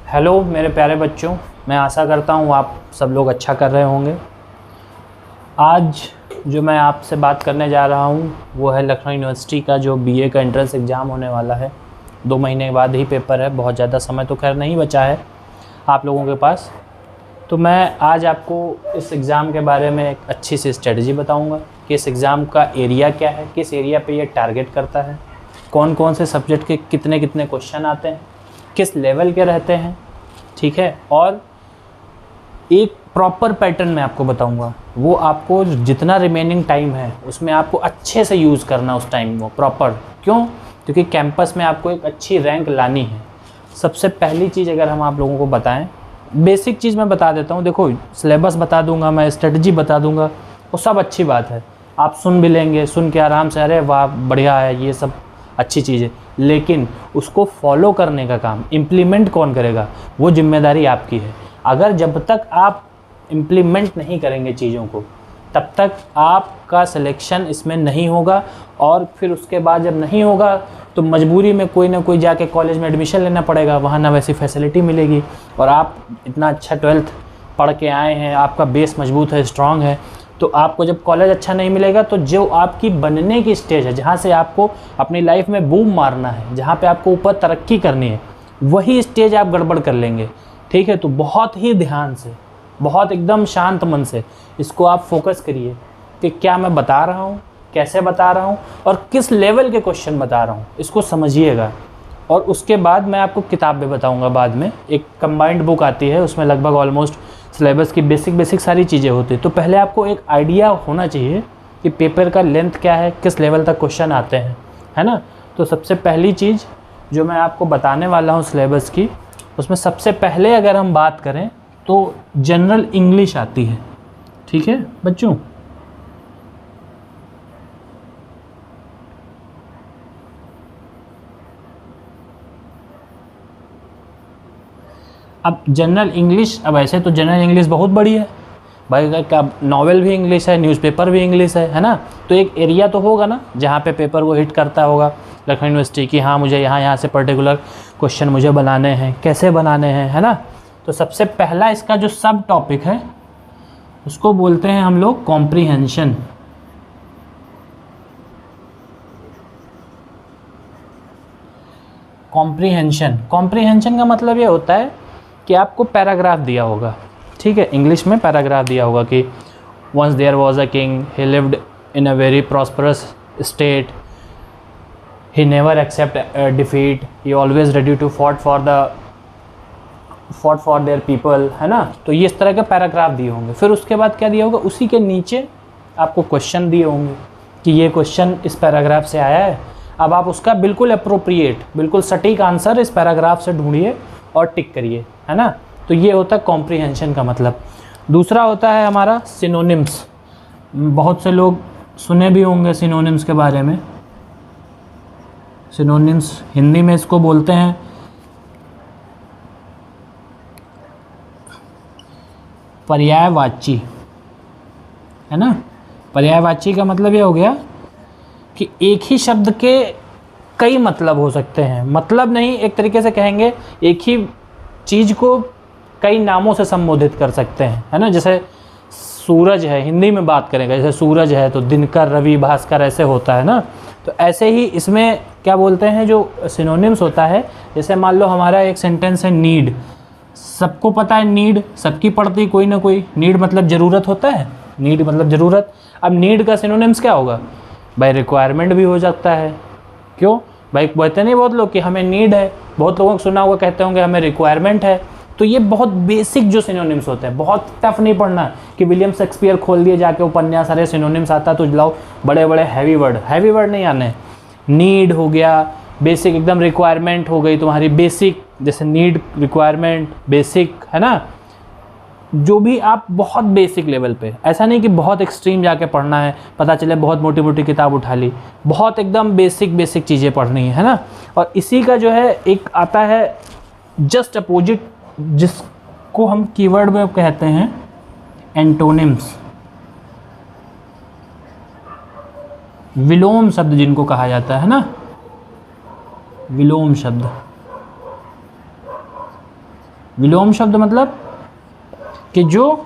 Hello मेरे प्यारे बच्चों, मैं आशा करता हूँ आप सब लोग अच्छा कर रहे होंगे। आज जो मैं आपसे बात करने जा रहा हूँ वो है लखनऊ यूनिवर्सिटी का जो बीए का एंट्रेंस एग्ज़ाम होने वाला है। 2 महीने बाद ही पेपर है, बहुत ज़्यादा समय तो खैर नहीं बचा है आप लोगों के पास। तो मैं आज आपको इस एग्ज़ाम के बारे में एक अच्छी सी स्ट्रेटजी बताऊँगा कि इस एग्ज़ाम का एरिया क्या है, किस एरिया पे ये टारगेट करता है, कौन कौन से सब्जेक्ट के कितने कितने क्वेश्चन आते हैं, किस लेवल के रहते हैं, ठीक है। और एक प्रॉपर पैटर्न मैं आपको बताऊंगा, वो आपको जितना रिमेनिंग टाइम है उसमें आपको अच्छे से यूज़ करना उस टाइम को प्रॉपर। क्यों? क्योंकि कैंपस में आपको एक अच्छी रैंक लानी है। सबसे पहली चीज़ अगर हम आप लोगों को बताएं, बेसिक चीज़ मैं बता देता हूँ। देखो, सिलेबस बता दूंगा मैं, स्ट्रेटजी बता दूंगा, वो सब अच्छी बात है, आप सुन भी लेंगे, सुन के आराम से अरे वाह बढ़िया है, ये सब अच्छी चीज़ है। लेकिन उसको फॉलो करने का काम, इम्प्लीमेंट कौन करेगा, वो जिम्मेदारी आपकी है। अगर जब तक आप इम्प्लीमेंट नहीं करेंगे चीज़ों को, तब तक आपका सिलेक्शन इसमें नहीं होगा। और फिर उसके बाद जब नहीं होगा तो मजबूरी में कोई ना कोई जाके कॉलेज में एडमिशन लेना पड़ेगा, वहाँ ना वैसी फैसिलिटी मिलेगी। और आप इतना अच्छा 12th पढ़ के आए हैं, आपका बेस मजबूत है, स्ट्रांग है, तो आपको जब कॉलेज अच्छा नहीं मिलेगा तो जो आपकी बनने की स्टेज है, जहाँ से आपको अपनी लाइफ में बूम मारना है, जहाँ पे आपको ऊपर तरक्की करनी है, वही स्टेज आप गड़बड़ कर लेंगे। ठीक है, तो बहुत ही ध्यान से, बहुत एकदम शांत मन से इसको आप फोकस करिए कि क्या मैं बता रहा हूँ, कैसे बता रहा हूँ और किस लेवल के क्वेश्चन बता रहा हूँ, इसको समझिएगा। और उसके बाद मैं आपको किताब भी बताऊँगा बाद में। एक कंबाइंड बुक आती है, उसमें लगभग ऑलमोस्ट सिलेबस की बेसिक सारी चीज़ें होती हैं। तो पहले आपको एक आइडिया होना चाहिए कि पेपर का लेंथ क्या है, किस लेवल तक क्वेश्चन आते हैं, है ना। तो सबसे पहली चीज़ जो मैं आपको बताने वाला हूँ सिलेबस की, उसमें सबसे पहले अगर हम बात करें तो जनरल इंग्लिश आती है। ठीक है बच्चों, अब जनरल इंग्लिश, अब ऐसे तो जनरल इंग्लिश बहुत बड़ी है भाई, क्या नॉवेल भी इंग्लिश है, न्यूज़पेपर भी इंग्लिश है ना। तो एक एरिया तो होगा ना जहाँ पे पेपर वो हिट करता होगा लखनऊ यूनिवर्सिटी की, हाँ मुझे यहाँ से पर्टिकुलर क्वेश्चन मुझे बनाने हैं, कैसे बनाने हैं, है ना। तो सबसे पहला इसका जो सब टॉपिक है उसको बोलते हैं हम लोग कॉम्प्रीहेंशन। कॉम्प्रीहेंशन का मतलब ये होता है कि आपको पैराग्राफ दिया होगा, ठीक है, इंग्लिश में पैराग्राफ दिया होगा कि once there was a king, he lived in a very prosperous state, he never accept defeat, he always ready to fought for their people, है ना। तो ये इस तरह के पैराग्राफ दिए होंगे। फिर उसके बाद क्या दिया होगा, उसी के नीचे आपको क्वेश्चन दिए होंगे कि ये क्वेश्चन इस पैराग्राफ से आया है, अब आप उसका बिल्कुल अप्रोप्रिएट, बिल्कुल सटीक आंसर इस पैराग्राफ से ढूंढिए और टिक करिए, है ना। तो ये होता है कॉम्प्रीहेंशन का मतलब। दूसरा होता है हमारा सिनोनिम्स। बहुत से लोग सुने भी होंगे सिनोनिम्स के बारे में। सिनोनिम्स हिंदी में इसको बोलते हैं पर्यायवाची, है ना। पर्यायवाची का मतलब ये हो गया कि एक ही शब्द के कई मतलब हो सकते हैं, मतलब नहीं, एक तरीके से कहेंगे एक ही चीज़ को कई नामों से संबोधित कर सकते हैं, है ना। जैसे सूरज है, हिंदी में बात करेंगे, जैसे सूरज है तो दिनकर, रवि, भास्कर ऐसे होता है ना। तो ऐसे ही इसमें क्या बोलते हैं, जो सिनोनिम्स होता है, जैसे मान लो हमारा एक सेंटेंस है नीड, सबको पता है नीड, सबकी पड़ती कोई ना कोई, नीड मतलब ज़रूरत होता है, नीड मतलब ज़रूरत। अब नीड का सिनोनिम्स क्या होगा भाई, रिक्वायरमेंट भी हो सकता है। क्यों भाई, कहते नहीं बहुत लोग कि हमें नीड है, बहुत लोगों को सुना हुआ कहते होंगे हमें रिक्वायरमेंट है। तो ये बहुत बेसिक जो सिनोनिम्स होते हैं, बहुत टफ नहीं पढ़ना कि विलियम शेक्सपियर खोल दिए जाके उपन्यास, सारे सिनोनिम्स आता तो लाओ बड़े बड़े हैवी वर्ड नहीं आने। नीड हो गया बेसिक, एकदम रिक्वायरमेंट हो गई तुम्हारी बेसिक, जैसे नीड, रिक्वायरमेंट, बेसिक, है ना। जो भी आप बहुत बेसिक लेवल पे, ऐसा नहीं कि बहुत एक्सट्रीम जाके पढ़ना है, पता चले बहुत मोटी मोटी किताब उठा ली, बहुत एकदम बेसिक चीज़ें पढ़नी है ना। और इसी का जो है एक आता है जस्ट अपोजिट, जिसको हम कीवर्ड में कहते हैं एंटोनिम्स, विलोम शब्द जिनको कहा जाता है ना, विलोम शब्द। विलोम शब्द मतलब कि जो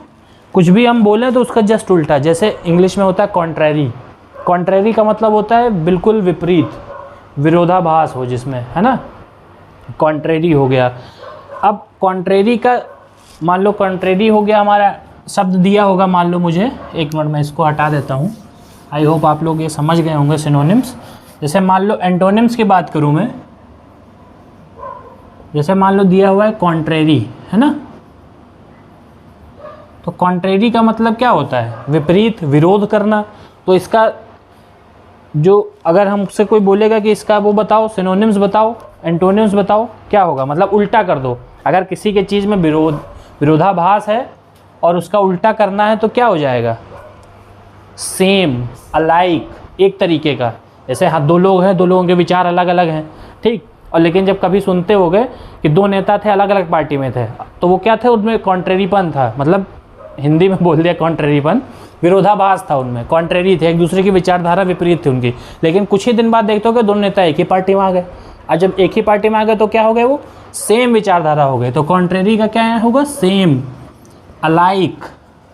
कुछ भी हम बोलें तो उसका जस्ट उल्टा, जैसे इंग्लिश में होता है कॉन्ट्रैरी। कॉन्ट्रैरी का मतलब होता है बिल्कुल विपरीत, विरोधाभास हो जिसमें, है ना, कॉन्ट्रैरी हो गया। अब कॉन्ट्रैरी का मान लो कॉन्ट्रैरी हो गया, हमारा शब्द दिया होगा, मान लो मुझे, एक मिनट मैं इसको हटा देता हूँ। आई होप आप लोग ये समझ गए होंगे सिनोनिम्स। जैसे मान लो एंटोनिम्स की बात करूँ मैं, जैसे मान लो दिया हुआ है कॉन्ट्रैरी, है ना, तो कॉन्ट्रैरी का मतलब क्या होता है? विपरीत, विरोध करना। तो इसका जो अगर हमसे कोई बोलेगा कि इसका वो बताओ, सिनोनिम्स बताओ, एंटोनिम्स बताओ, क्या होगा? मतलब उल्टा कर दो। अगर किसी के चीज़ में विरोधाभास है और उसका उल्टा करना है तो क्या हो जाएगा? सेम, अलाइक, एक तरीके का। जैसे हाँ, दो लोग हैं, दो लोगों के विचार अलग अलग हैं, ठीक, और लेकिन जब कभी सुनते होगे कि दो नेता थे, अलग अलग पार्टी में थे, तो वो क्या थे? उनमें कॉन्ट्रेरीपन था, मतलब हिंदी में बोल दिया कॉन्ट्रेरीपन, विरोधाभास था उनमें, कॉन्ट्रेरी थे, एक दूसरे की विचारधारा विपरीत थी उनकी। लेकिन कुछ ही दिन बाद देखते हो कि दोनों नेता एक ही पार्टी में आ गए, और जब एक ही पार्टी में आ गए तो क्या हो गए? वो सेम विचारधारा हो गए। तो कॉन्ट्रेरी का क्या होगा? सेम, अलाइक,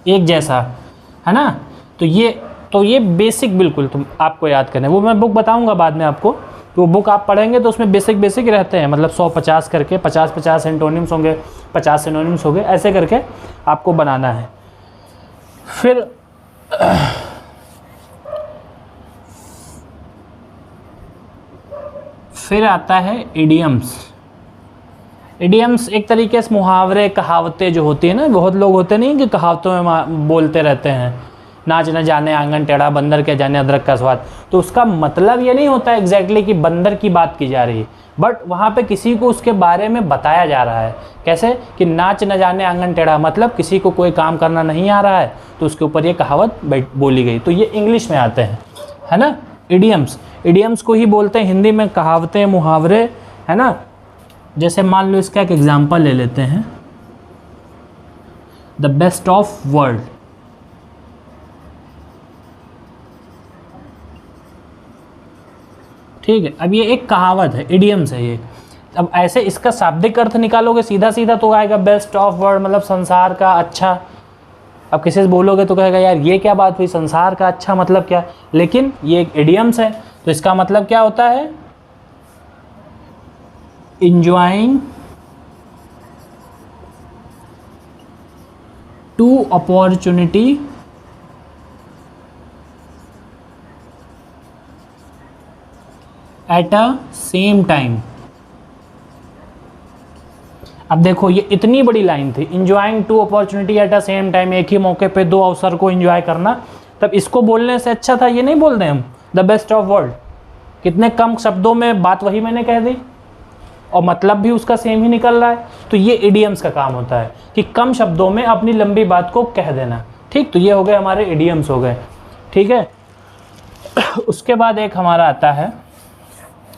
एक जैसा, है ना। तो ये बेसिक बिल्कुल तुम आपको याद करना है। वो मैं बुक बताऊंगा बाद में आपको, तो वो बुक आप पढ़ेंगे तो उसमें बेसिक रहते हैं, मतलब 100-50 करके, 50-50 एंटोनिम्स होंगे, 50 सिनोनिम्स होंगे, ऐसे करके आपको बनाना है। फिर आता है इडियम्स। इडियम्स एक तरीके से मुहावरे, कहावतें जो होती है ना, बहुत लोग होते नहीं कि कहावतों में बोलते रहते हैं, नाच न जाने आंगन टेढ़ा, बंदर क्या जाने अदरक का स्वाद। तो उसका मतलब ये नहीं होता एग्जैक्टली कि बंदर की बात की जा रही है, बट वहाँ पे किसी को उसके बारे में बताया जा रहा है। कैसे कि नाच न जाने आंगन टेढ़ा, मतलब किसी को कोई काम करना नहीं आ रहा है तो उसके ऊपर ये कहावत बोली गई। तो ये इंग्लिश में आते हैं, है ना, इडियम्स। इडियम्स को ही बोलते हैं हिंदी में कहावतें, मुहावरे, है ना। जैसे मान लो इसका एक एग्जाम्पल ले लेते हैं, द बेस्ट ऑफ वर्ल्ड। ठीक है, अब ये एक कहावत है, इडियम्स है ये। अब ऐसे इसका शाब्दिक अर्थ निकालोगे सीधा सीधा तो आएगा बेस्ट ऑफ वर्ल्ड, मतलब संसार का अच्छा। अब किसी से बोलोगे तो कहेगा यार ये क्या बात हुई, संसार का अच्छा मतलब क्या? लेकिन ये एक इडियम्स है, तो इसका मतलब क्या होता है? enjoying to opportunity at a same time। अब देखो ये इतनी बड़ी लाइन थी, enjoying to opportunity at a same time, एक ही मौके पे दो अवसर को एंजॉय करना। तब इसको बोलने से अच्छा था ये नहीं बोल दें हम द बेस्ट ऑफ वर्ल्ड। कितने कम शब्दों में बात वही मैंने कह दी और मतलब भी उसका सेम ही निकल रहा है। तो ये इडियम्स का काम होता है कि कम शब्दों में अपनी लंबी बात को कह देना। ठीक, तो ये हो गए हमारे इडियम्स हो गए। ठीक है, उसके बाद एक हमारा आता है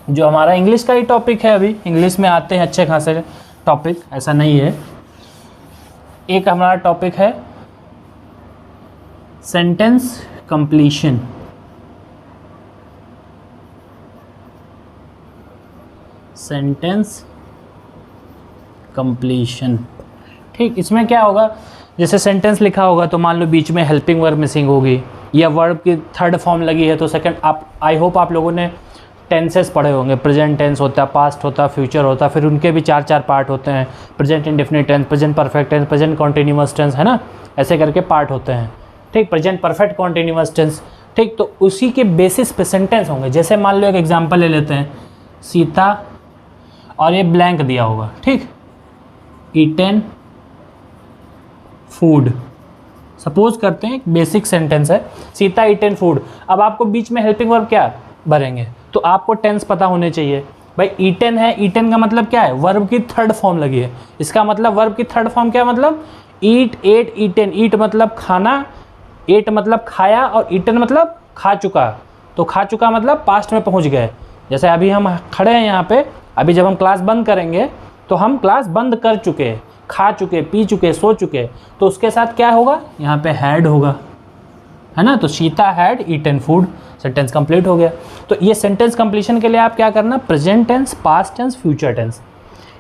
जो हमारा इंग्लिश का ही टॉपिक है। अभी इंग्लिश में आते हैं अच्छे खासे टॉपिक, ऐसा नहीं है। एक हमारा टॉपिक है सेंटेंस कंप्लीशन। सेंटेंस कंप्लीशन, ठीक, इसमें क्या होगा? जैसे सेंटेंस लिखा होगा तो मान लो बीच में हेल्पिंग वर्ब मिसिंग होगी या वर्ब की थर्ड फॉर्म लगी है तो सेकंड। आप आई होप आप लोगों ने टेंसेस पढ़े होंगे, प्रेजेंट टेंस होता है, पास्ट होता है, फ्यूचर होता है, फिर उनके भी 4 पार्ट होते हैं, present indefinite tense, present perfect tense, present continuous tense, है ना, ऐसे करके पार्ट होते हैं। ठीक, प्रेजेंट परफेक्ट कॉन्टिन्यूअस टेंस। ठीक, तो उसी के बेसिस पे सेंटेंस होंगे। जैसे मान लो एक एग्जाम्पल ले लेते हैं, सीता और ये ब्लैंक दिया होगा, ठीक, ईटन फूड। सपोज करते हैं एक बेसिक सेंटेंस है, सीता ईटन फूड। अब आपको बीच में हेल्पिंग वर्ब क्या भरेंगे? तो आपको टेंस पता होने चाहिए। भाई ईटन है, ईटन का मतलब क्या है? वर्ब की थर्ड फॉर्म लगी है। इसका मतलब वर्ब की थर्ड फॉर्म क्या मतलब? ईट, एट, ईटन। ईट मतलब खाना, एट मतलब खाया और ईटन मतलब खा चुका। तो खा चुका मतलब पास्ट में पहुंच गए। जैसे अभी हम खड़े हैं यहाँ पे, अभी जब हम क्लास बंद करेंगे तो हम क्लास बंद कर चुके, खा चुके, पी चुके, सो चुके। तो उसके साथ क्या होगा? यहाँ पे हैड होगा, है ना। तो Sita had eaten food, sentence complete हो गया। तो ये सेंटेंस कंप्लीशन के लिए आप क्या करना? Present tense, past tense, future tense,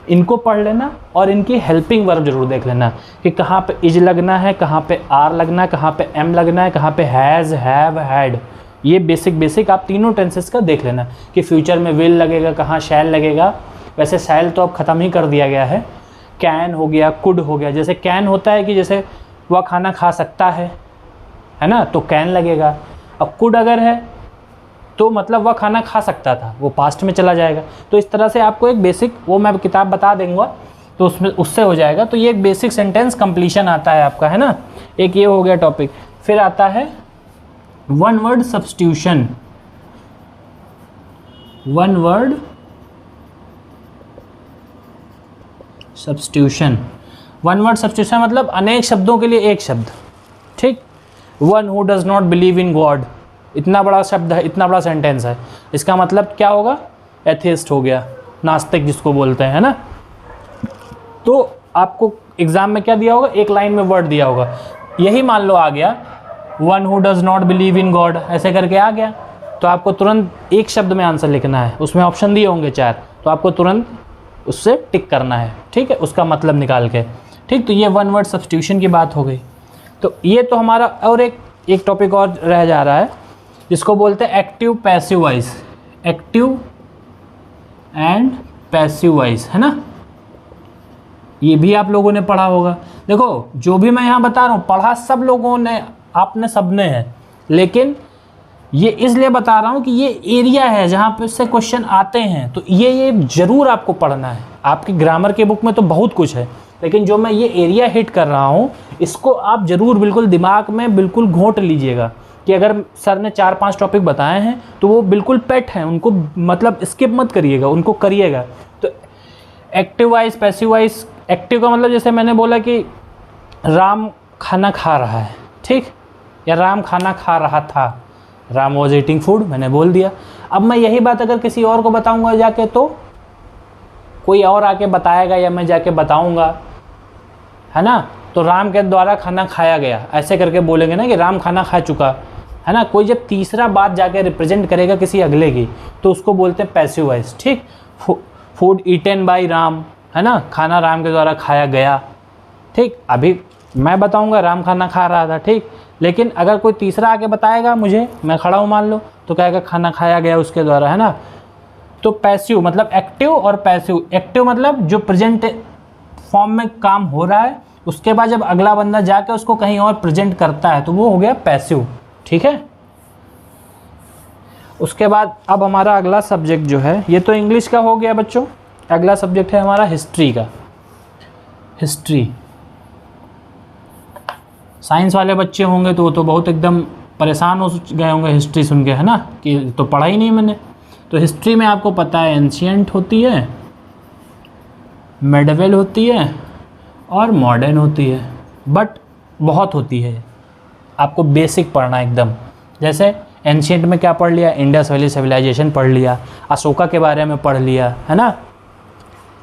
इनको पढ़ लेना और इनकी हेल्पिंग वर्ब जरूर देख लेना कि कहाँ पे इज लगना है, कहाँ पे आर लगना है, कहाँ पे एम लगना है, कहाँ पे हैज़, हैव, हैड। ये बेसिक आप तीनों टेंसेस का देख लेना कि फ्यूचर में विल लगेगा, कहाँ शैल लगेगा। वैसे शैल तो अब ख़त्म ही कर दिया गया है। कैन हो गया, कुड हो गया। जैसे कैन होता है कि जैसे वह खाना खा सकता है ना, तो कैन लगेगा। अब कुड अगर है तो मतलब वह खाना खा सकता था, वो पास्ट में चला जाएगा। तो इस तरह से आपको एक बेसिक, वो मैं किताब बता दूंगा तो उसमें उससे हो जाएगा। तो ये एक बेसिक सेंटेंस कंप्लीशन आता है आपका, है ना। एक ये हो गया टॉपिक। फिर आता है one word substitution. One word substitution. One word substitution मतलब अनेक शब्दों के लिए एक शब्द, ठीक। One who does not believe in God, इतना बड़ा शब्द है, इतना बड़ा सेंटेंस है। इसका मतलब क्या होगा? एथिस्ट हो गया, नास्तिक जिसको बोलते हैं, है ना। तो आपको एग्जाम में क्या दिया होगा? एक लाइन में वर्ड दिया होगा। यही मान लो आ गया one who does not believe in God, ऐसे करके आ गया, तो आपको तुरंत एक शब्द में आंसर लिखना है। उसमें ऑप्शन दिए होंगे 4, तो आपको तुरंत उससे टिक करना है, ठीक है, उसका मतलब निकाल के, ठीक। तो ये वन वर्ड सब्स्टिट्यूशन की बात हो गई। तो ये तो हमारा, और एक टॉपिक और रह जा रहा है जिसको बोलते हैं active passive voice. Active and passive voice, है ना। ये भी आप लोगों ने पढ़ा होगा। देखो जो भी मैं यहाँ बता रहा हूँ पढ़ा सब लोगों ने, आपने सबने है, लेकिन ये इसलिए बता रहा हूँ कि ये एरिया है जहाँ पे से क्वेश्चन आते हैं। तो ये ज़रूर आपको पढ़ना है। आपकी ग्रामर के बुक में तो बहुत कुछ है, लेकिन जो मैं ये एरिया हिट कर रहा हूँ इसको आप ज़रूर बिल्कुल दिमाग में बिल्कुल घोंट लीजिएगा कि अगर सर ने 4-5 टॉपिक बताए हैं तो वो बिल्कुल पेट हैं, उनको मतलब स्किप मत करिएगा, उनको करिएगा। तो active voice, passive voice. Active का मतलब जैसे मैंने बोला कि राम खाना खा रहा है, ठीक, या राम खाना खा रहा था। राम वॉज ईटिंग फूड, मैंने बोल दिया। अब मैं यही बात अगर किसी और को बताऊंगा जाके, तो कोई और आके बताएगा या मैं जाके बताऊंगा, है ना। तो राम के द्वारा खाना खाया गया, ऐसे करके बोलेंगे ना कि राम खाना खा चुका, है ना। कोई जब तीसरा बात जाके रिप्रेजेंट करेगा किसी अगले की, तो उसको बोलते हैं पैसिव वॉइस, ठीक। फूड ईटन बाय राम, है ना, खाना राम के द्वारा खाया गया, ठीक। अभी मैं बताऊंगा राम खाना खा रहा था, ठीक, लेकिन अगर कोई तीसरा आके बताएगा मुझे, मैं खड़ा हूँ मान लो, तो कहेगा खाना खाया गया उसके द्वारा, है ना। तो पैसिव मतलब एक्टिव और पैसिव। एक्टिव मतलब जो प्रेजेंट फॉर्म में काम हो रहा है, उसके बाद जब अगला बंदा जाके उसको कहीं और प्रेजेंट करता है तो वो हो गया पैसिव, ठीक है। उसके बाद अब हमारा अगला सब्जेक्ट जो है, ये तो इंग्लिश का हो गया बच्चों। अगला सब्जेक्ट है हमारा हिस्ट्री का। हिस्ट्री, साइंस वाले बच्चे होंगे तो वो तो बहुत एकदम परेशान हो गए होंगे हिस्ट्री सुन के, है ना, कि तो पढ़ा ही नहीं मैंने। तो हिस्ट्री में आपको पता है एंशिएंट होती है, मेडिवल होती है और मॉडर्न होती है, बट बहुत होती है। आपको बेसिक पढ़ना एकदम। जैसे एंशिएंट में क्या पढ़ लिया? इंडस वैली सिविलाइजेशन पढ़ लिया, अशोका के बारे में पढ़ लिया, है ना,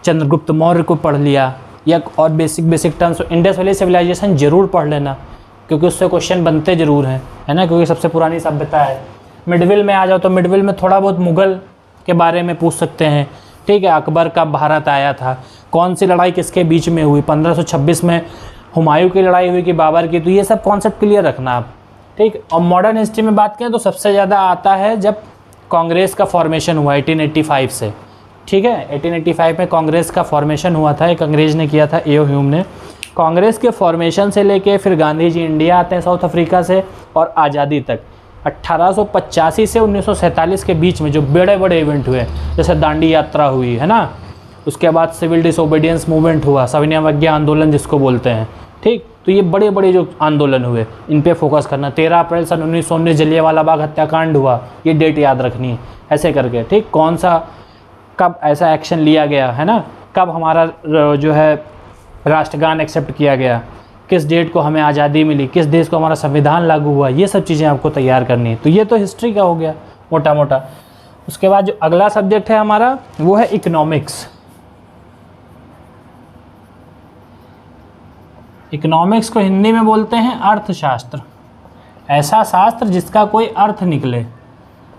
चंद्रगुप्त मौर्य को पढ़ लिया, या और basic terms. Indus valley civilisation ज़रूर पढ़ लेना क्योंकि उससे क्वेश्चन बनते ज़रूर हैं, है ना, क्योंकि सबसे पुरानी सभ्यता है। मिडविल में आ जाओ तो मिडविल में थोड़ा बहुत मुग़ल के बारे में पूछ सकते हैं, ठीक है। अकबर कब भारत आया था, कौन सी लड़ाई किसके बीच में हुई, 1526 में हुमायूं की लड़ाई हुई कि बाबर की, तो ये सब कॉन्सेप्ट क्लियर रखना आप, ठीक। और मॉडर्न हिस्ट्री में बात करें तो सबसे ज़्यादा आता है जब कांग्रेस का फॉर्मेशन हुआ 1885 से, ठीक है। 1885 में कांग्रेस का फॉर्मेशन हुआ था, एक अंग्रेज़ ने किया था, एओ ह्यूम ने। कांग्रेस के फॉर्मेशन से लेके फिर गांधी जी इंडिया आते हैं साउथ अफ्रीका से, और आज़ादी तक 1885 से 1947 के बीच में जो बड़े बड़े इवेंट हुए, जैसे दांडी यात्रा हुई, है ना, उसके बाद सिविल डिसोबीडियंस मूवमेंट हुआ, सविनय अवज्ञा आंदोलन जिसको बोलते हैं, ठीक। तो ये बड़े बड़े जो आंदोलन हुए इन पे फोकस करना। 13 अप्रैल सन 1919 जलियांवाला बाग हत्याकांड हुआ, ये डेट याद रखनी है, ऐसे करके, ठीक। कौन सा कब ऐसा एक्शन लिया गया, है ना, कब हमारा जो है राष्ट्रगान एक्सेप्ट किया गया, किस डेट को हमें आज़ादी मिली, किस देश को हमारा संविधान लागू हुआ, ये सब चीज़ें आपको तैयार करनी है। तो ये तो हिस्ट्री का हो गया मोटा मोटा। उसके बाद जो अगला सब्जेक्ट है हमारा वो है इकोनॉमिक्स। इकोनॉमिक्स को हिंदी में बोलते हैं अर्थशास्त्र। ऐसा शास्त्र जिसका कोई अर्थ निकले,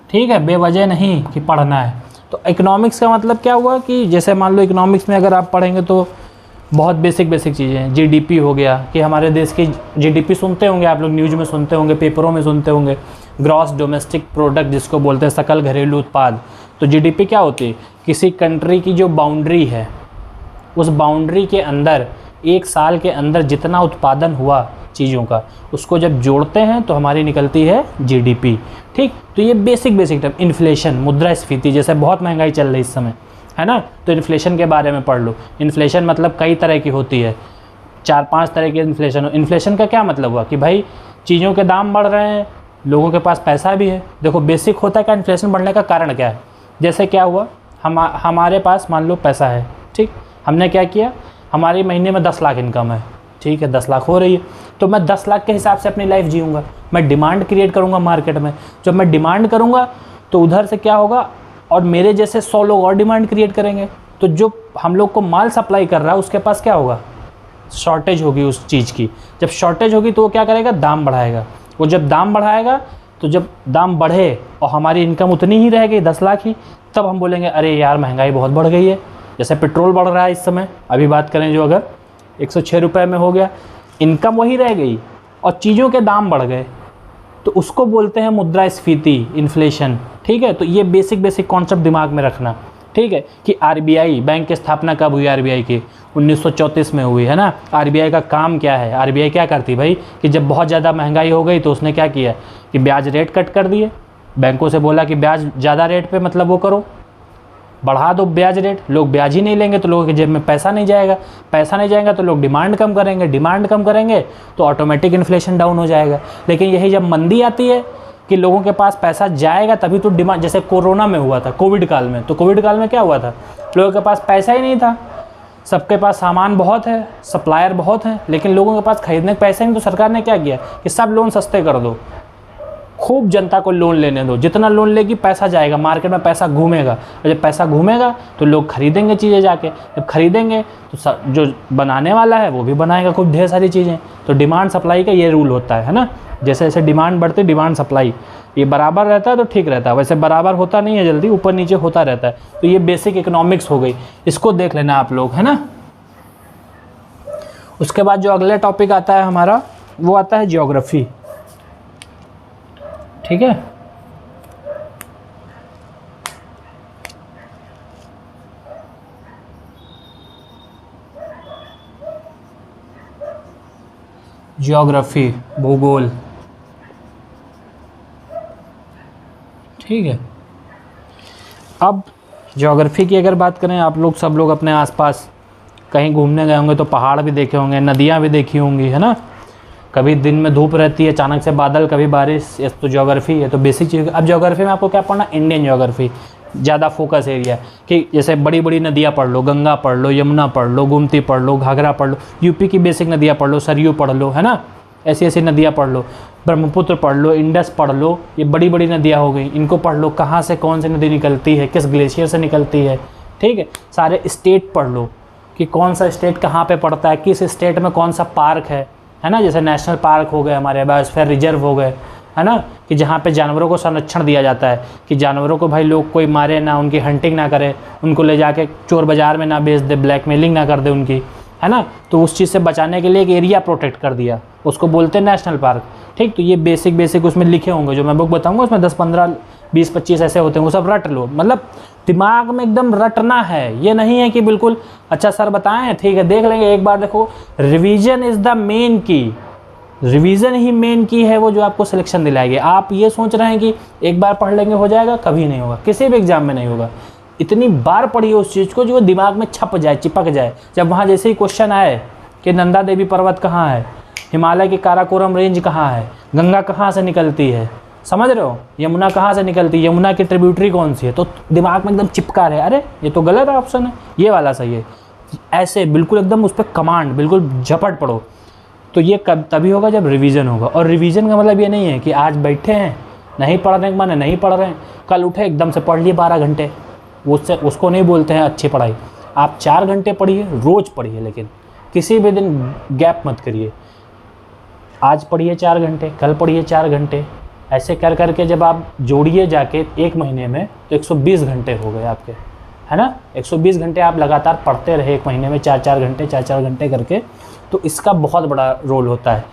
ठीक है, बेवजह नहीं कि पढ़ना है। तो इकोनॉमिक्स का मतलब क्या हुआ कि जैसे मान लो इकोनॉमिक्स में अगर आप पढ़ेंगे तो बहुत बेसिक चीज़ें हैं। जीडीपी हो गया कि हमारे देश की जीडीपी सुनते होंगे आप लोग, न्यूज़ में सुनते होंगे, पेपरों में सुनते होंगे, ग्रॉस डोमेस्टिक प्रोडक्ट जिसको बोलते हैं, सकल घरेलू उत्पाद। तो जीडीपी क्या होती है? किसी कंट्री की जो बाउंड्री है, उस बाउंड्री के अंदर एक साल के अंदर जितना उत्पादन हुआ चीज़ों का, उसको जब जोड़ते हैं तो हमारी निकलती है जीडीपी। ठीक, तो ये बेसिक टर्म। इन्फ्लेशन, मुद्रास्फीति, जैसे बहुत महंगाई चल रही इस समय, है ना, तो इन्फ्लेशन के बारे में पढ़ लो। इन्फ्लेशन मतलब कई तरह की होती है, 4-5 तरह की इन्फ्लेशन। इन्फ्लेशन का क्या मतलब हुआ कि भाई चीज़ों के दाम बढ़ रहे हैं, लोगों के पास पैसा भी है। देखो बेसिक होता है क्या इन्फ्लेशन बढ़ने का कारण क्या है? जैसे क्या हुआ, हमारे पास मान लो पैसा है, ठीक, हमने क्या किया, हमारी महीने में 10 लाख इनकम है, ठीक है, 10 लाख हो रही है, तो मैं 10 लाख के हिसाब से अपनी लाइफ जीऊँगा। मैं डिमांड क्रिएट करूँगा मार्केट में। जब मैं डिमांड करूँगा तो उधर से क्या होगा, और मेरे जैसे 100 लोग और डिमांड क्रिएट करेंगे, तो जो हम लोग को माल सप्लाई कर रहा है उसके पास क्या होगा, शॉर्टेज होगी उस चीज़ की। जब शॉर्टेज होगी तो वो क्या करेगा, दाम बढ़ाएगा। वो जब दाम बढ़ाएगा तो जब दाम बढ़े और हमारी इनकम उतनी ही रहेगी 10 लाख ही, तब हम बोलेंगे अरे यार महंगाई बहुत बढ़ गई है। जैसे पेट्रोल बढ़ रहा है इस समय, अभी बात करें जो अगर 106 रुपये में हो गया, इनकम वही रह गई और चीज़ों के दाम बढ़ गए, तो उसको बोलते हैं मुद्रास्फीति, इन्फ्लेशन। ठीक है, तो ये बेसिक कॉन्सेप्ट दिमाग में रखना। ठीक है, कि आरबीआई बैंक की स्थापना कब हुई? आरबीआई की 1934 में हुई, है ना। आरबीआई का काम क्या है? आरबीआई क्या करती भाई कि जब बहुत ज़्यादा महंगाई हो गई तो उसने क्या किया कि ब्याज रेट कट कर दिए। बैंकों से बोला कि ब्याज ज़्यादा रेट पे मतलब वो करो, बढ़ा दो ब्याज रेट। लोग ब्याज ही नहीं लेंगे तो लोगों की जेब में पैसा नहीं जाएगा, पैसा नहीं जाएगा तो लोग डिमांड कम करेंगे, डिमांड कम करेंगे तो ऑटोमेटिक इन्फ्लेशन डाउन हो जाएगा। लेकिन यही जब मंदी आती है कि लोगों के पास पैसा जाएगा तभी तो डिमांड, जैसे कोरोना में हुआ था, कोविड काल में, तो कोविड काल में क्या हुआ था, लोगों के पास पैसा ही नहीं था। सबके पास सामान बहुत है, सप्लायर बहुत हैं, लेकिन लोगों के पास खरीदने के पैसे नहीं, तो सरकार ने क्या किया कि सब लोन सस्ते कर दो, खूब जनता को लोन लेने दो। जितना लोन लेगी पैसा जाएगा, मार्केट में पैसा घूमेगा, और जब पैसा घूमेगा तो लोग खरीदेंगे चीज़ें जाके। जब खरीदेंगे तो जो बनाने वाला है वो भी बनाएगा खूब ढेर सारी चीज़ें। तो डिमांड सप्लाई का ये रूल होता है ना। जैसे जैसे डिमांड बढ़ती, डिमांड सप्लाई ये बराबर रहता है तो ठीक रहता है, वैसे बराबर होता नहीं है, जल्दी ऊपर नीचे होता रहता है। तो ये बेसिक इकोनॉमिक्स हो गई, इसको देख लेना आप लोग, है ना। उसके बाद जो अगला टॉपिक आता है हमारा वो आता है ज्योग्राफी। ठीक है, ज्योग्राफी, भूगोल। ठीक है, अब ज्योग्राफी की अगर बात करें, आप लोग सब लोग अपने आसपास कहीं घूमने गए होंगे तो पहाड़ भी देखे होंगे, नदियाँ भी देखी होंगी, है ना। कभी दिन में धूप रहती है, अचानक से बादल, कभी बारिश, ये तो ज्योग्राफी है, तो बेसिक चीज़। अब ज्योग्राफी में आपको क्या पढ़ना, इंडियन ज्योग्राफी ज़्यादा फोकस एरिया कि जैसे बड़ी बड़ी नदियाँ पढ़ लो, गंगा पढ़ लो, यमुना पढ़ लो, गोमती पढ़ लो, घाघरा पढ़ लो, यूपी की बेसिक नदियाँ पढ़ लो, सरयू पढ़ लो, है ना। ऐसी ऐसी नदियाँ पढ़ लो, ब्रह्मपुत्र पढ़ लो, इंडस पढ़ लो, ये बड़ी बड़ी नदियाँ हो गई, इनको पढ़ लो। कहाँ से कौन सी नदी निकलती है, किस ग्लेशियर से निकलती है। ठीक है, सारे स्टेट पढ़ लो कि कौन सा स्टेट कहाँ पे पड़ता है, किस स्टेट में कौन सा पार्क है ना। जैसे नेशनल पार्क हो गए हमारे, बायोस्फीयर रिजर्व हो गए, है ना, कि जहाँ पे जानवरों को संरक्षण दिया जाता है कि जानवरों को भाई लोग कोई मारे ना, उनकी हंटिंग ना करे, उनको ले जाके चोर बाज़ार में ना बेच दे, ब्लैकमेलिंग ना कर दे उनकी, है ना। तो उस चीज़ से बचाने के लिए एक एरिया प्रोटेक्ट कर दिया, उसको बोलते हैं नेशनल पार्क। ठीक, तो ये बेसिक उसमें लिखे होंगे, जो मैं बुक बताऊँगा उसमें 10, 15, 20, 25 ऐसे होते हैं, वो सब रट लो। मतलब दिमाग में एकदम रटना है, ये नहीं है कि बिल्कुल अच्छा सर बताएं ठीक है देख लेंगे एक बार। देखो, रिवीजन इज़ द मेन की, रिवीजन ही मेन की है वो जो आपको सिलेक्शन दिलाएगी। आप ये सोच रहे हैं कि एक बार पढ़ लेंगे हो जाएगा, कभी नहीं होगा, किसी भी एग्जाम में नहीं होगा। इतनी बार पढ़िए उस चीज़ को जो वो दिमाग में छप जाए, चिपक जाए। जब वहाँ जैसे ही क्वेश्चन आए कि नंदा देवी पर्वत कहाँ है, हिमालय की काराकोरम रेंज कहाँ है, गंगा कहाँ से निकलती है, समझ रहे हो, यमुना कहाँ से निकलती है, यमुना की ट्रिब्यूटरी कौन सी है, तो दिमाग में एकदम चिपका रहे, अरे ये तो गलत ऑप्शन है, ये वाला सही है। ऐसे बिल्कुल एकदम उस पर कमांड, बिल्कुल झपट पढ़ो। तो ये कब तभी होगा जब रिवीजन होगा। और रिवीजन का मतलब ये नहीं है कि आज बैठे हैं नहीं पढ़ने के माने नहीं पढ़ रहे हैं, कल उठे एकदम से पढ़ लिए 12 घंटे, उसको नहीं बोलते हैं अच्छी पढ़ाई। आप 4 घंटे पढ़िए, रोज़ पढ़िए, लेकिन किसी भी दिन गैप मत करिए। आज पढ़िए 4 घंटे, कल पढ़िए 4 घंटे, ऐसे कर करके जब आप जोड़िए जाके 1 महीने में तो 120 घंटे हो गए आपके, है ना। 120 घंटे आप लगातार पढ़ते रहे 1 महीने में 4-4 घंटे करके, तो इसका बहुत बड़ा रोल होता है।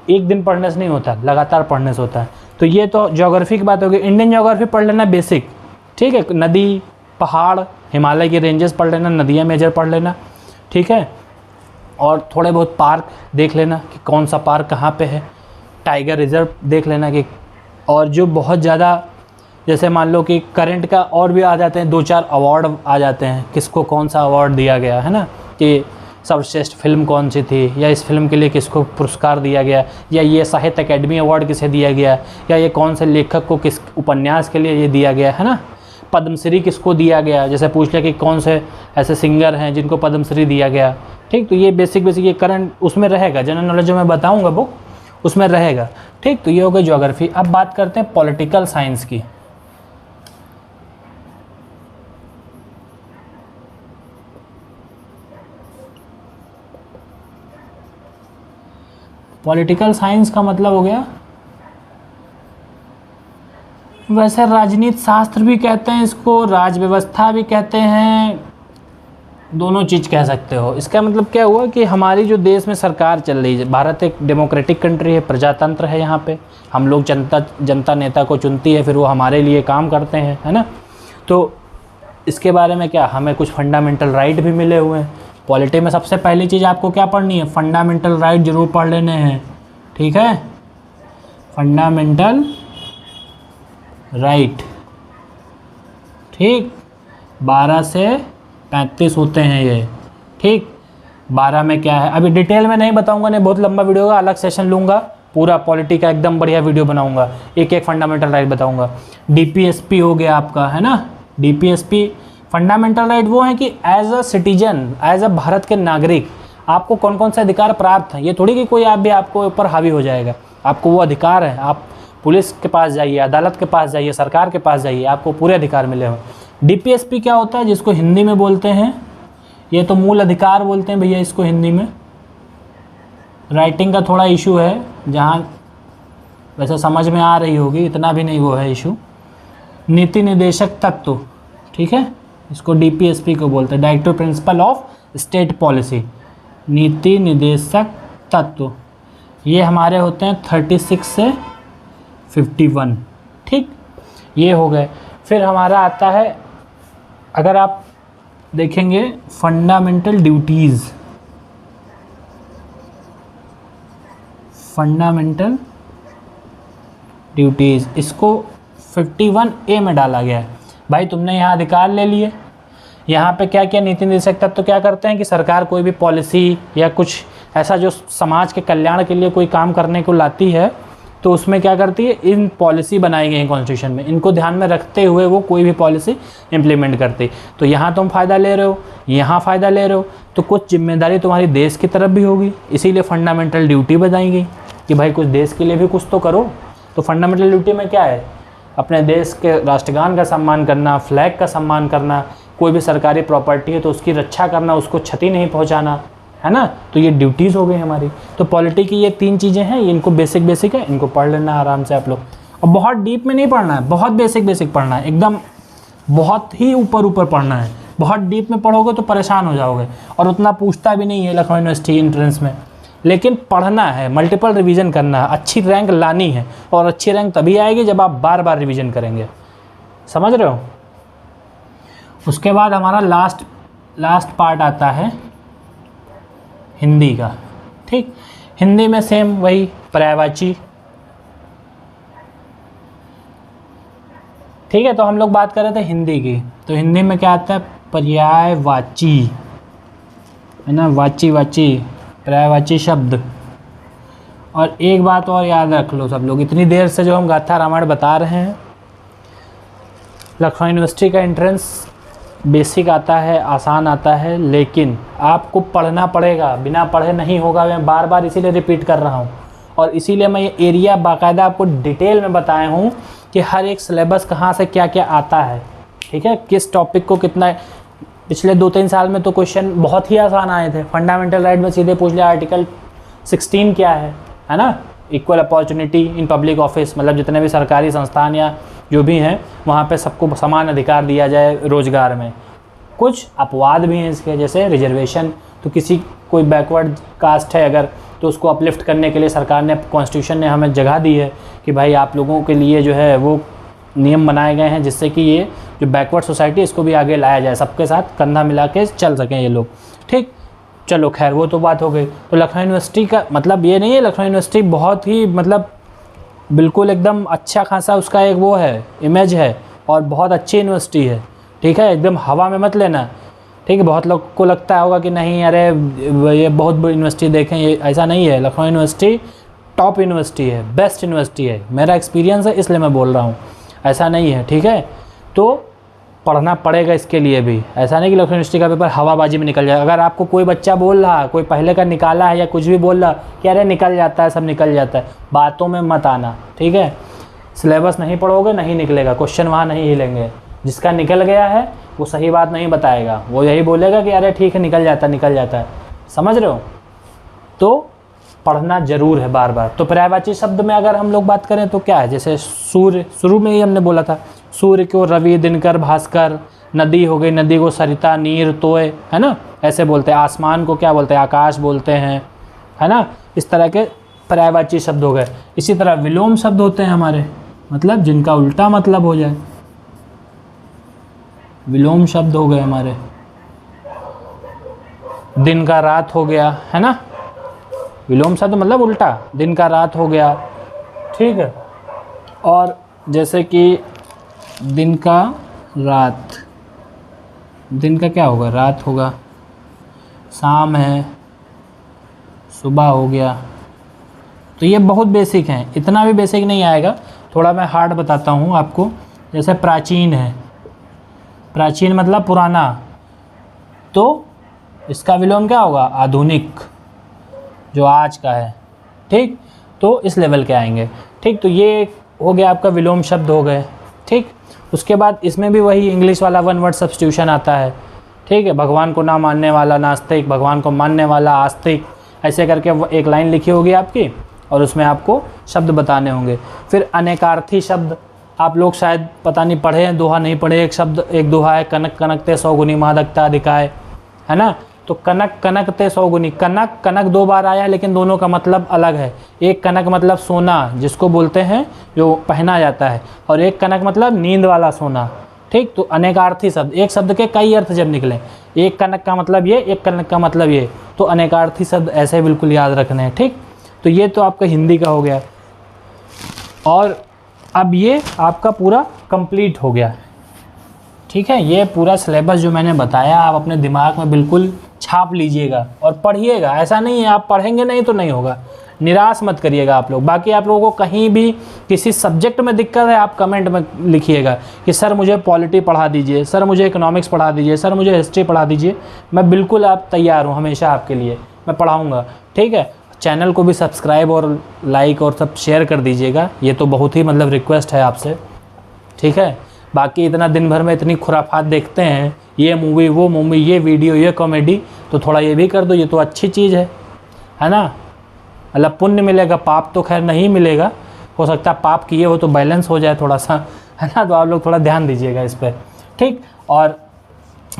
एक दिन पढ़ने से नहीं होता, लगातार पढ़ने से होता है। तो ये तो ज्योग्राफी की बात होगी। इंडियन ज्योग्राफी पढ़ लेना बेसिक, ठीक है। नदी, पहाड़, हिमालय के रेंजेस पढ़ लेना, नदियाँ मेजर पढ़ लेना, ठीक है। और थोड़े बहुत पार्क देख लेना कि कौन सा पार्क कहाँ पे है, टाइगर रिजर्व देख लेना कि, और जो बहुत ज़्यादा जैसे मान लो कि करंट का और भी आ जाते हैं, 2-4 अवार्ड आ जाते हैं, किसको कौन सा अवार्ड दिया गया है ना, कि सर्वश्रेष्ठ फिल्म कौन सी थी, या इस फिल्म के लिए किसको पुरस्कार दिया गया, या ये साहित्य अकेडमी अवार्ड किसे दिया गया, या ये कौन से लेखक को किस उपन्यास के लिए ये दिया गया है ना, पद्मश्री किसको दिया गया, जैसे पूछ लिया कि कौन से ऐसे सिंगर हैं जिनको पद्मश्री दिया गया, ठीक। तो ये बेसिक ये करंट उसमें रहेगा, जनरल नॉलेज जो मैं बताऊँगा बुक उसमें रहेगा, ठीक। तो ये हो गई ज्योग्राफी। अब बात करते हैं पॉलिटिकल साइंस की। पॉलिटिकल साइंस का मतलब हो गया, वैसे राजनीति शास्त्र भी कहते हैं इसको, राज व्यवस्था भी कहते हैं, दोनों चीज़ कह सकते हो। इसका मतलब क्या हुआ कि हमारी जो देश में सरकार चल रही है, भारत एक डेमोक्रेटिक कंट्री है, प्रजातंत्र है, यहाँ पे हम लोग जनता नेता को चुनती है, फिर वो हमारे लिए काम करते हैं, है ना। तो इसके बारे में क्या, हमें कुछ फंडामेंटल राइट भी मिले हुए हैं। पॉलिटी में सबसे पहली चीज़ आपको क्या पढ़नी है, फंडामेंटल राइट जरूर पढ़ लेने हैं, ठीक है। फंडामेंटल राइट, ठीक। 12 से 35 होते हैं ये, ठीक। 12 में क्या है, अभी डिटेल में नहीं बताऊंगा, नहीं बहुत लंबा वीडियो होगा, अलग सेशन लूँगा, पूरा पॉलिटी का एकदम बढ़िया वीडियो बनाऊंगा, एक एक फंडामेंटल राइट बताऊंगा। डीपीएसपी हो गया आपका, है ना। डीपीएसपी फंडामेंटल राइट वो है कि as a citizen, as a Bharat के नागरिक आपको कौन कौन से अधिकार प्राप्त हैं। ये थोड़ी कि कोई आप भी आपको ऊपर हावी हो जाएगा, आपको वो अधिकार है। आप पुलिस के पास जाइए, अदालत के पास जाइए, सरकार के पास जाइए, आपको पूरे अधिकार मिले हुए। डीपीएसपी क्या होता है, जिसको हिंदी में बोलते हैं, ये तो मूल अधिकार बोलते हैं भैया इसको हिंदी में। राइटिंग का थोड़ा इशू है, जहाँ वैसे समझ में आ रही होगी, इतना भी नहीं वो है इशू। नीति निर्देशक तत्व, ठीक है, इसको डीपीएसपी को बोलते हैं, directive principle of state policy. नीति निर्देशक तत्व ये हमारे होते हैं 36 से 51, ठीक। ये हो गए। फिर हमारा आता है, अगर आप देखेंगे, फंडामेंटल ड्यूटीज़, फंडामेंटल ड्यूटीज़ इसको 51A में डाला गया है। भाई तुमने यहाँ अधिकार ले लिए, यहाँ पे क्या क्या नीति निर्देशक तत्व तो क्या करते हैं कि सरकार कोई भी पॉलिसी या कुछ ऐसा जो समाज के कल्याण के लिए कोई काम करने को लाती है, तो उसमें क्या करती है, इन पॉलिसी बनाई गई है कॉन्स्टिट्यूशन में, इनको ध्यान में रखते हुए वो कोई भी पॉलिसी इम्प्लीमेंट करती। तो यहाँ तुम फ़ायदा ले रहे हो, यहाँ फ़ायदा ले रहे हो, तो कुछ जिम्मेदारी तुम्हारी देश की तरफ भी होगी, इसीलिए फंडामेंटल ड्यूटी बनाई गई कि भाई कुछ देश के लिए भी कुछ तो करो। तो फंडामेंटल ड्यूटी में क्या है, अपने देश के राष्ट्रगान का सम्मान करना, फ्लैग का सम्मान करना, कोई भी सरकारी प्रॉपर्टी है तो उसकी रक्षा करना, उसको क्षति नहीं पहुंचाना, है ना। तो ये ड्यूटीज़ हो गई हमारी। तो पॉलिटी की ये 3 चीज़ें हैं, इनको बेसिक है, इनको पढ़ लेना आराम से आप लोग। और बहुत डीप में नहीं पढ़ना है, बहुत बेसिक पढ़ना है, एकदम बहुत ही ऊपर पढ़ना है। बहुत डीप में पढ़ोगे तो परेशान हो जाओगे, और उतना पूछता भी नहीं है लखनऊ यूनिवर्सिटी एंट्रेंस में। लेकिन पढ़ना है, मल्टीपल रिवीजन करना है, अच्छी रैंक लानी है, और अच्छी रैंक तभी आएगी जब आप बार बार रिवीजन करेंगे, समझ रहे हो। उसके बाद हमारा लास्ट पार्ट आता है हिंदी का, ठीक। हिंदी में सेम वही पर्यायवाची, ठीक है। तो हम लोग बात कर रहे थे हिंदी की, तो हिंदी में क्या आता है, पर्यायवाची, है ना, वाची पर्यायवाची शब्द। और एक बात और याद रख लो सब लोग, इतनी देर से जो हम गाथा रामायण बता रहे हैं, लखनऊ यूनिवर्सिटी का एंट्रेंस बेसिक आता है, आसान आता है, लेकिन आपको पढ़ना पड़ेगा, बिना पढ़े नहीं होगा। मैं बार बार इसीलिए रिपीट कर रहा हूँ, और इसीलिए मैं ये एरिया बाकायदा आपको डिटेल में बताया हूँ कि हर एक सिलेबस कहाँ से क्या क्या आता है, ठीक है, किस टॉपिक को कितना। पिछले 2-3 साल में तो क्वेश्चन बहुत ही आसान आए थे। फंडामेंटल राइट में सीधे पूछ लिया आर्टिकल 16 क्या है ना, equal opportunity in public office, मतलब जितने भी सरकारी संस्थान या जो भी हैं वहाँ पे सबको समान अधिकार दिया जाए रोज़गार में। कुछ अपवाद भी हैं इसके, जैसे रिजर्वेशन, तो किसी कोई बैकवर्ड कास्ट है अगर, तो उसको अपलिफ्ट करने के लिए सरकार ने, कॉन्स्टिट्यूशन ने हमें जगह दी है कि भाई आप लोगों के लिए जो है वो नियम बनाए गए हैं जिससे कि ये जो बैकवर्ड सोसाइटी इसको भी आगे लाया जाए, सबके साथ कंधा मिला के चल सकें ये लोग। ठीक, चलो खैर वो तो बात हो गई। तो लखनऊ यूनिवर्सिटी का मतलब ये नहीं है, लखनऊ यूनिवर्सिटी बहुत ही मतलब बिल्कुल एकदम अच्छा खासा उसका एक वो है, इमेज है, और बहुत अच्छी यूनिवर्सिटी है। ठीक है, एकदम हवा में मत लेना। ठीक है, बहुत लोग को लगता होगा कि नहीं अरे ये बहुत बड़ी यूनिवर्सिटी देखें, ये ऐसा नहीं है। लखनऊ यूनिवर्सिटी टॉप यूनिवर्सिटी है, बेस्ट यूनिवर्सिटी है, मेरा एक्सपीरियंस है इसलिए मैं बोल रहा हूँ, ऐसा नहीं है। ठीक है, तो पढ़ना पड़ेगा इसके लिए भी, ऐसा नहीं कि लखनऊ यूनिवर्सिटी का पेपर हवाबाजी में निकल जाए। अगर आपको कोई बच्चा बोल रहा, कोई पहले का निकाला है या कुछ भी बोल रहा कि अरे निकल जाता है, सब निकल जाता है, बातों में मत आना। ठीक है, सिलेबस नहीं पढ़ोगे नहीं निकलेगा, क्वेश्चन वहाँ नहीं हिलेंगे। जिसका निकल गया है वो सही बात नहीं बताएगा, वो यही बोलेगा कि अरे ठीक है निकल जाता है, समझ रहे हो। तो पढ़ना जरूर है बार बार। तो पर्यायवाची शब्द में अगर हम लोग बात करें तो क्या है, जैसे सूर्य, शुरू में ही हमने बोला था, सूर्य को रवि, दिनकर, भास्कर, नदी हो गई, नदी को सरिता, नीर, तोय, है ना, ऐसे बोलते हैं। आसमान को क्या बोलते हैं, आकाश बोलते हैं, है ना। इस तरह के पर्यायवाची शब्द हो गए। इसी तरह विलोम शब्द होते हैं हमारे, मतलब जिनका उल्टा मतलब हो जाए, विलोम शब्द हो गए हमारे। दिन का रात हो गया, है ना, विलोम शब्द मतलब उल्टा, दिन का रात हो गया। ठीक है, और जैसे कि दिन का रात, दिन का क्या होगा, रात होगा, शाम है, सुबह हो गया। तो ये बहुत बेसिक हैं, इतना भी बेसिक नहीं आएगा, थोड़ा मैं हार्ड बताता हूँ आपको। जैसे प्राचीन है, प्राचीन मतलब पुराना, तो इसका विलोम क्या होगा, आधुनिक, जो आज का है। ठीक, तो इस लेवल के आएंगे। ठीक, तो ये हो गया आपका विलोम शब्द हो गए। ठीक, उसके बाद इसमें भी वही इंग्लिश वाला वन वर्ड सब्स्टिट्यूशन आता है। ठीक है, भगवान को ना मानने वाला नास्तिक, भगवान को मानने वाला आस्तिक, ऐसे करके एक लाइन लिखी होगी आपकी और उसमें आपको शब्द बताने होंगे। फिर अनेकार्थी शब्द, आप लोग शायद पता नहीं पढ़े हैं, दोहा नहीं पढ़े। एक शब्द, एक दोहा है, कनक कनकते 100 गुनी मादकता अधिकाय, है ना। तो कनक कनकते 100 गुनी, कनक कनक 2 बार आया है लेकिन दोनों का मतलब अलग है। एक कनक मतलब सोना जिसको बोलते हैं जो पहना जाता है, और एक कनक मतलब नींद वाला सोना। ठीक, तो अनेकार्थी शब्द, एक शब्द के कई अर्थ जब निकले, एक कनक का मतलब ये, एक कनक का मतलब ये, तो अनेकार्थी शब्द ऐसे बिल्कुल याद रखने हैं। ठीक, तो ये तो आपका हिंदी का हो गया, और अब ये आपका पूरा कंप्लीट हो गया। ठीक है, ये पूरा सिलेबस जो मैंने बताया आप अपने दिमाग में बिल्कुल छाप लीजिएगा और पढ़िएगा। ऐसा नहीं है आप पढ़ेंगे नहीं तो नहीं होगा, निराश मत करिएगा आप लोग। बाकी आप लोगों को कहीं भी किसी सब्जेक्ट में दिक्कत है आप कमेंट में लिखिएगा कि सर मुझे पॉलिटी पढ़ा दीजिए, सर मुझे इकोनॉमिक्स पढ़ा दीजिए, सर मुझे हिस्ट्री पढ़ा दीजिए। मैं बिल्कुल आप तैयार हूँ हमेशा आपके लिए, मैं पढ़ाऊँगा। ठीक है, चैनल को भी सब्सक्राइब और लाइक और सब शेयर कर दीजिएगा, ये तो बहुत ही मतलब रिक्वेस्ट है आपसे। ठीक है, बाकी इतना दिन भर में इतनी खुराफात देखते हैं, ये मूवी वो मूवी, ये वीडियो ये कॉमेडी, तो थोड़ा ये भी कर दो, ये तो अच्छी चीज़ है ना। मतलब पुण्य मिलेगा, पाप तो खैर नहीं मिलेगा, हो सकता है पाप किए हो तो बैलेंस हो जाए थोड़ा सा, है ना। तो आप लोग थोड़ा ध्यान दीजिएगा इस पर। ठीक, और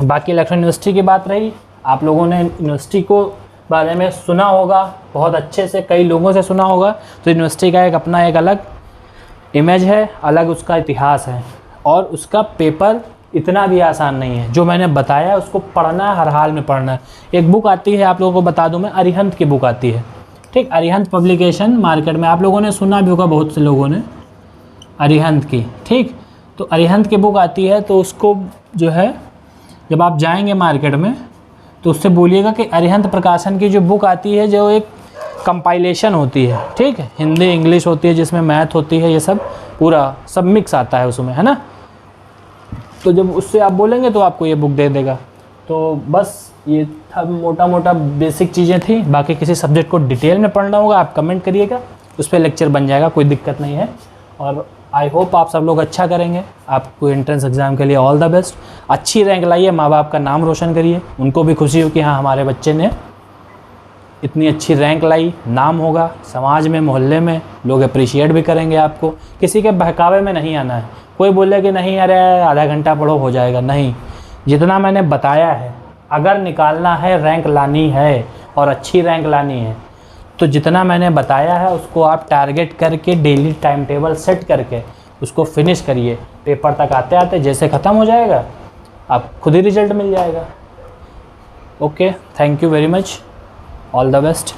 बाकी लखनऊ यूनिवर्सिटी की बात रही, आप लोगों ने यूनिवर्सिटी को बारे में सुना होगा बहुत अच्छे से, कई लोगों से सुना होगा। तो यूनिवर्सिटी का एक अपना एक अलग इमेज है, अलग उसका इतिहास है, और उसका पेपर इतना भी आसान नहीं है। जो मैंने बताया उसको पढ़ना है, हर हाल में पढ़ना है। एक बुक आती है, आप लोगों को बता दूं मैं, अरिहंत की बुक आती है। ठीक, अरिहंत पब्लिकेशन मार्केट में, आप लोगों ने सुना भी होगा बहुत से लोगों ने अरिहंत की। ठीक, तो अरिहंत की बुक आती है, तो उसको जो है जब आप जाएंगे मार्केट में तो उससे बोलिएगा कि अरिहंत प्रकाशन की जो बुक आती है, जो एक कंपाइलेशन होती है, ठीक है, हिंदी इंग्लिश होती है, जिसमें मैथ होती है, ये सब पूरा सब मिक्स आता है उसमें, है ना। तो जब उससे आप बोलेंगे तो आपको ये बुक दे देगा। तो बस ये था, मोटा मोटा बेसिक चीज़ें थी। बाकी किसी सब्जेक्ट को डिटेल में पढ़ना होगा आप कमेंट करिएगा, उस पर लेक्चर बन जाएगा, कोई दिक्कत नहीं है। और आई होप आप सब लोग अच्छा करेंगे। आपको एंट्रेंस एग्ज़ाम के लिए ऑल द बेस्ट। अच्छी रैंक लाइए, माँ बाप का नाम रोशन करिए, उनको भी खुशी हो कि हाँ हमारे बच्चे ने इतनी अच्छी रैंक लाई, नाम होगा समाज में, मोहल्ले में, लोग अप्रिशिएट भी करेंगे आपको। किसी के बहकावे में नहीं आना है। कोई बोले कि नहीं अरे आधा घंटा पढ़ो हो जाएगा, नहीं। जितना मैंने बताया है, अगर निकालना है, रैंक लानी है और अच्छी रैंक लानी है, तो जितना मैंने बताया है उसको आप टारगेट करके डेली टाइम टेबल सेट करके उसको फिनिश करिए। पेपर तक आते आते जैसे ख़त्म हो जाएगा, आप खुद ही रिजल्ट मिल जाएगा। Okay, thank you very much, all the best.